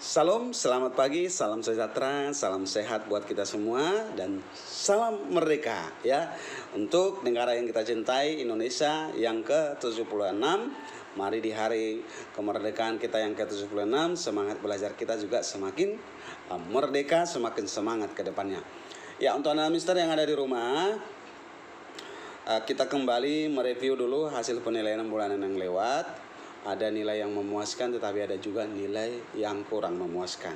Salam, selamat pagi, salam sejahtera, salam sehat buat kita semua dan salam merdeka ya. Untuk negara yang kita cintai, Indonesia yang ke-76. Mari di hari kemerdekaan kita yang ke-76, semangat belajar kita juga semakin merdeka, semakin semangat ke depannya. Ya, untuk anak mister yang ada di rumah, kita kembali mereview dulu hasil penilaian bulanan yang lewat. Ada nilai yang memuaskan, tetapi ada juga nilai yang kurang memuaskan.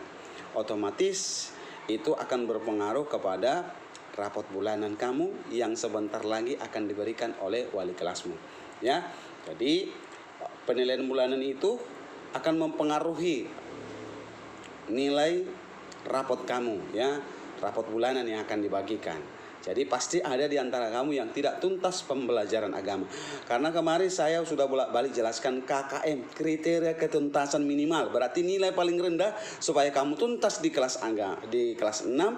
Otomatis itu akan berpengaruh kepada rapot bulanan kamu yang sebentar lagi akan diberikan oleh wali kelasmu. Ya, jadi penilaian bulanan itu akan mempengaruhi nilai rapot kamu, ya, rapot bulanan yang akan dibagikan. Jadi pasti ada di antara kamu yang tidak tuntas pembelajaran agama. Karena kemarin saya sudah bolak-balik jelaskan KKM, kriteria ketuntasan minimal. Berarti nilai paling rendah supaya kamu tuntas di kelas 6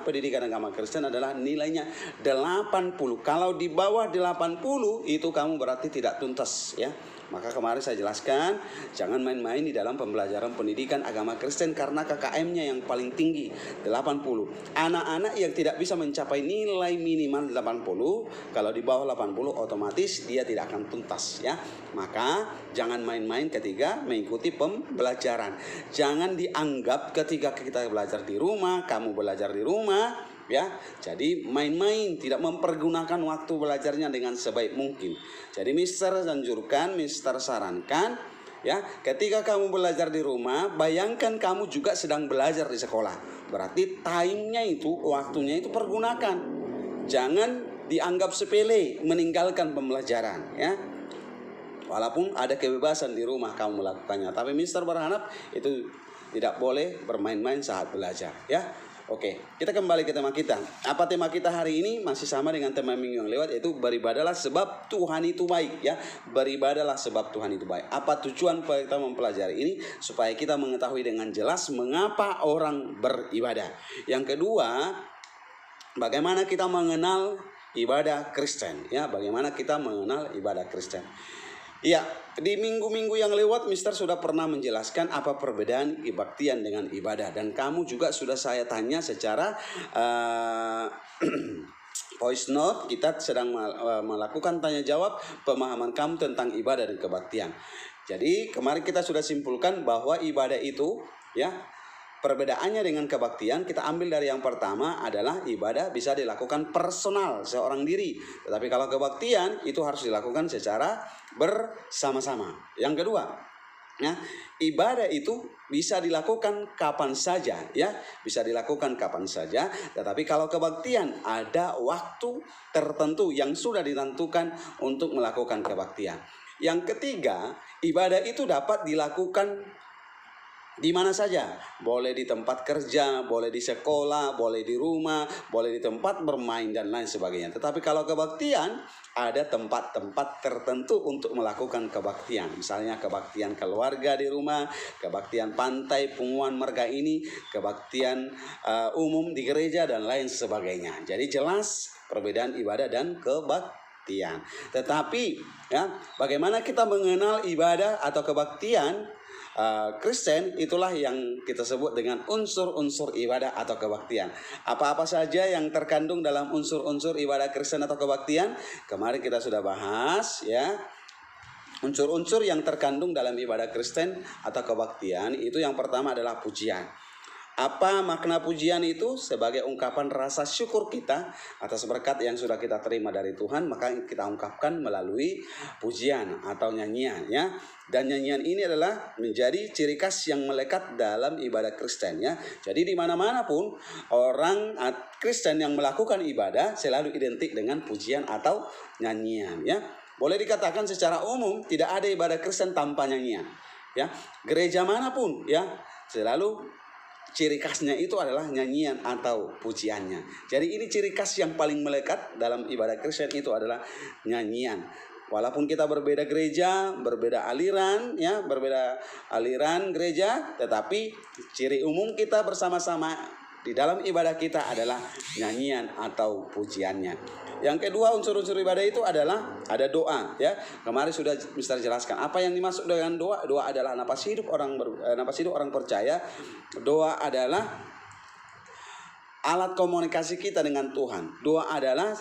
pendidikan agama Kristen adalah nilainya 80. Kalau di bawah 80 itu kamu berarti tidak tuntas, ya. Maka kemarin saya jelaskan, jangan main-main di dalam pembelajaran pendidikan agama Kristen karena KKM-nya yang paling tinggi, 80. Anak-anak yang tidak bisa mencapai nilai minimal 80, kalau di bawah 80 otomatis dia tidak akan tuntas, ya. Maka jangan main-main ketika mengikuti pembelajaran. Jangan dianggap ketika kita belajar di rumah, kamu belajar di rumah, ya, jadi main-main, tidak mempergunakan waktu belajarnya dengan sebaik mungkin. Jadi mister anjurkan, mister sarankan, ya, ketika kamu belajar di rumah, bayangkan kamu juga sedang belajar di sekolah. Berarti time-nya itu, waktunya itu pergunakan. Jangan dianggap sepele meninggalkan pembelajaran, ya. Walaupun ada kebebasan di rumah kamu melakukannya, tapi mister berharap itu tidak boleh bermain-main saat belajar, ya. Oke, kita kembali ke tema kita. Apa tema kita hari ini? Masih sama dengan tema minggu yang lewat, yaitu beribadahlah sebab Tuhan itu baik, ya. Beribadahlah sebab Tuhan itu baik. Apa tujuan kita mempelajari ini? Supaya kita mengetahui dengan jelas mengapa orang beribadah. Yang kedua, bagaimana kita mengenal ibadah Kristen, ya. Bagaimana kita mengenal ibadah Kristen. Ya, di minggu-minggu yang lewat Mister sudah pernah menjelaskan apa perbedaan kebaktian dengan ibadah. Dan kamu juga sudah saya tanya secara voice note. Kita sedang melakukan tanya jawab pemahaman kamu tentang ibadah dan kebaktian. Jadi kemarin kita sudah simpulkan bahwa ibadah itu, ya, perbedaannya dengan kebaktian kita ambil dari yang pertama adalah ibadah bisa dilakukan personal seorang diri. Tetapi kalau kebaktian itu harus dilakukan secara bersama-sama. Yang kedua, ya, ibadah itu bisa dilakukan kapan saja, ya, bisa dilakukan kapan saja. Tetapi kalau kebaktian ada waktu tertentu yang sudah ditentukan untuk melakukan kebaktian. Yang ketiga, ibadah itu dapat dilakukan di mana saja, boleh di tempat kerja, boleh di sekolah, boleh di rumah, boleh di tempat bermain dan lain sebagainya. Tetapi kalau kebaktian, ada tempat-tempat tertentu untuk melakukan kebaktian. Misalnya kebaktian keluarga di rumah, kebaktian pantai, pengumuman marga ini, kebaktian umum di gereja dan lain sebagainya. Jadi jelas perbedaan ibadah dan kebaktian. Tetapi, ya, bagaimana kita mengenal ibadah atau kebaktian Kristen, itulah yang kita sebut dengan unsur-unsur ibadah atau kebaktian. Apa-apa saja yang terkandung dalam unsur-unsur ibadah Kristen atau kebaktian? Kemarin kita sudah bahas, ya. Unsur-unsur yang terkandung dalam ibadah Kristen atau kebaktian itu yang pertama adalah pujian. Apa makna pujian itu? Sebagai ungkapan rasa syukur kita atas berkat yang sudah kita terima dari Tuhan, maka kita ungkapkan melalui pujian atau nyanyian, ya. Dan nyanyian ini adalah menjadi ciri khas yang melekat dalam ibadah Kristen, ya. Jadi di mana-mana pun orang Kristen yang melakukan ibadah selalu identik dengan pujian atau nyanyian, ya. Boleh dikatakan secara umum tidak ada ibadah Kristen tanpa nyanyian, ya. Gereja manapun, ya, selalu ciri khasnya itu adalah nyanyian atau pujiannya. Jadi ini ciri khas yang paling melekat dalam ibadah Kristen itu adalah nyanyian. Walaupun kita berbeda gereja, berbeda aliran, ya, berbeda aliran gereja, tetapi ciri umum kita bersama-sama di dalam ibadah kita adalah nyanyian atau pujiannya. Yang kedua, unsur-unsur ibadah itu adalah ada doa, ya. Kemarin sudah Mister jelaskan apa yang dimaksud dengan doa. Doa adalah napas hidup orang percaya. Doa adalah alat komunikasi kita dengan Tuhan. Doa adalah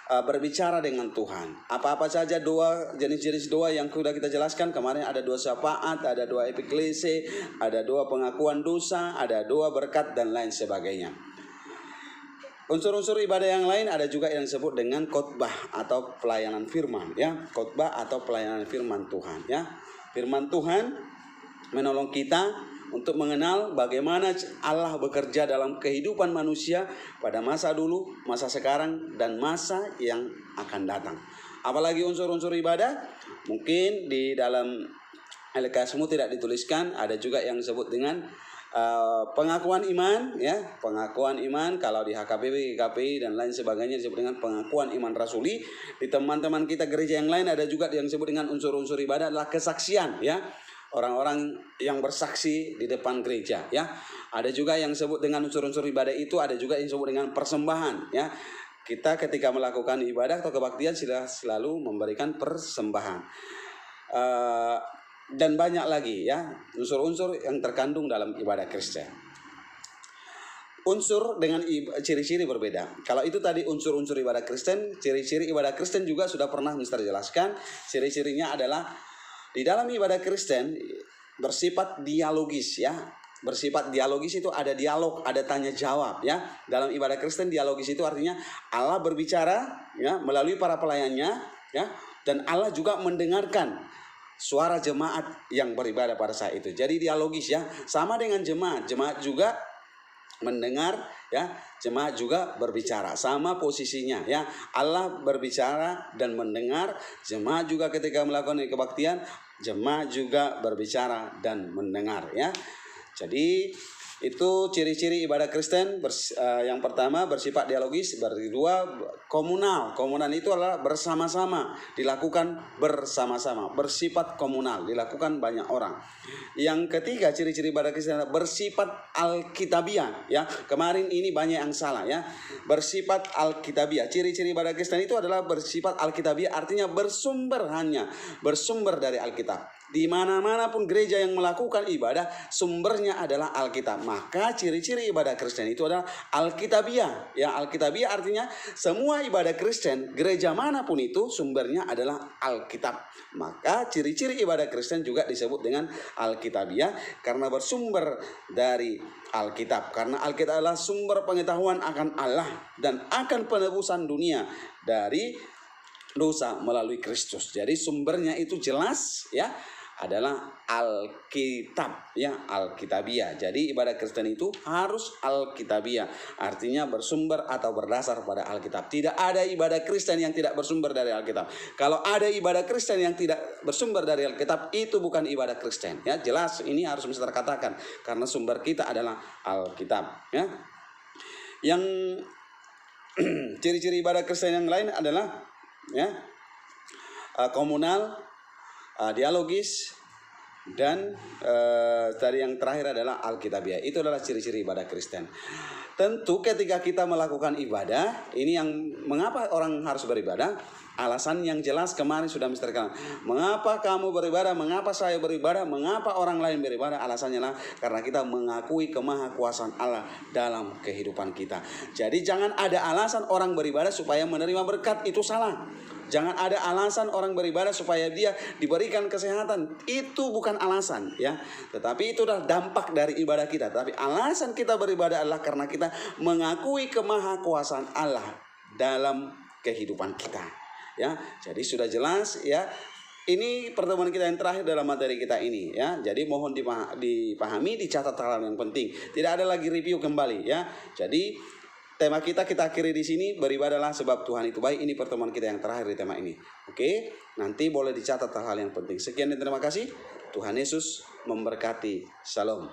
berbicara dengan Tuhan. Apa-apa saja doa, jenis-jenis doa yang sudah kita jelaskan kemarin, ada doa syafaat, ada doa epiklese, ada doa pengakuan dosa, ada doa berkat dan lain sebagainya. Unsur-unsur ibadah yang lain ada juga yang disebut dengan khotbah atau pelayanan firman, ya. Khotbah atau pelayanan firman Tuhan, ya. Firman Tuhan menolong kita untuk mengenal bagaimana Allah bekerja dalam kehidupan manusia pada masa dulu, masa sekarang, dan masa yang akan datang. Apalagi unsur-unsur ibadah, mungkin di dalam LKSmu tidak dituliskan, ada juga yang disebut dengan pengakuan iman, ya. Pengakuan iman kalau di HKBP, GKPI dan lain sebagainya disebut dengan pengakuan iman rasuli. Di teman-teman kita gereja yang lain ada juga yang disebut dengan unsur-unsur ibadah adalah kesaksian, ya. Orang-orang yang bersaksi di depan gereja, ya. Ada juga yang disebut dengan unsur-unsur ibadah itu, ada juga yang disebut dengan persembahan, ya. Kita ketika melakukan ibadah atau kebaktian sudah selalu memberikan persembahan. Dan banyak lagi, ya, unsur-unsur yang terkandung dalam ibadah Kristen. Unsur dengan ciri-ciri berbeda. Kalau itu tadi unsur-unsur ibadah Kristen, ciri-ciri ibadah Kristen juga sudah pernah Mister jelaskan. Ciri-cirinya adalah di dalam ibadah Kristen bersifat dialogis, ya. Bersifat dialogis itu ada dialog, ada tanya jawab, ya. Dalam ibadah Kristen dialogis itu artinya Allah berbicara, ya, melalui para pelayannya, ya, dan Allah juga mendengarkan suara jemaat yang beribadah pada saat itu. Jadi dialogis, ya, sama dengan jemaat. Jemaat juga mendengar, ya, jemaat juga berbicara, sama posisinya, ya. Allah berbicara dan mendengar, jemaat juga ketika melakukan kebaktian, jemaat juga berbicara dan mendengar, ya. Jadi itu ciri-ciri ibadah Kristen. Yang pertama bersifat dialogis, kedua komunal. Komunal itu adalah bersama-sama, dilakukan bersama-sama, bersifat komunal, dilakukan banyak orang. Yang ketiga ciri-ciri ibadah Kristen adalah bersifat alkitabiah, ya. Kemarin ini banyak yang salah, ya. Bersifat alkitabiah. Ciri-ciri ibadah Kristen itu adalah bersifat alkitabiah, artinya bersumber dari Alkitab. Di mana-mana pun gereja yang melakukan ibadah, sumbernya adalah Alkitab. Maka ciri-ciri ibadah Kristen itu adalah alkitabiah. Ya, alkitabiah artinya semua ibadah Kristen, gereja manapun itu sumbernya adalah Alkitab. Maka ciri-ciri ibadah Kristen juga disebut dengan alkitabiah karena bersumber dari Alkitab. Karena Alkitab adalah sumber pengetahuan akan Allah dan akan penebusan dunia dari dosa melalui Kristus. Jadi sumbernya itu jelas, ya, adalah Alkitab, ya, alkitabiah. Jadi ibadah Kristen itu harus alkitabiah, artinya bersumber atau berdasar pada Alkitab. Tidak ada ibadah Kristen yang tidak bersumber dari Alkitab. Kalau ada ibadah Kristen yang tidak bersumber dari Alkitab, itu bukan ibadah Kristen, ya. Jelas ini harus bisa terkatakan karena sumber kita adalah Alkitab, ya. Yang ciri-ciri ibadah Kristen yang lain adalah, ya, komunal, dialogis, dan tadi yang terakhir adalah alkitabiah. Itu adalah ciri-ciri ibadah Kristen. Tentu ketika kita melakukan ibadah, ini yang mengapa orang harus beribadah. Alasan yang jelas kemarin sudah Mister katakan. Mengapa kamu beribadah? Mengapa saya beribadah? Mengapa orang lain beribadah? Alasannya lah karena kita mengakui kemahakuasaan Allah dalam kehidupan kita. Jadi jangan ada alasan orang beribadah supaya menerima berkat, itu salah. Jangan ada alasan orang beribadah supaya dia diberikan kesehatan. Itu bukan alasan, ya. Tetapi itu adalah dampak dari ibadah kita. Tapi alasan kita beribadah adalah karena kita mengakui kemahakuasaan Allah dalam kehidupan kita, ya. Jadi sudah jelas, ya. Ini pertemuan kita yang terakhir dalam materi kita ini, ya. Jadi mohon dipahami, dicatat hal yang penting. Tidak ada lagi review kembali, ya. Jadi tema kita akhiri di sini, beribadahlah sebab Tuhan itu baik. Ini pertemuan kita yang terakhir di tema ini. Oke, nanti boleh dicatat hal-hal yang penting. Sekian dan terima kasih. Tuhan Yesus memberkati. Shalom.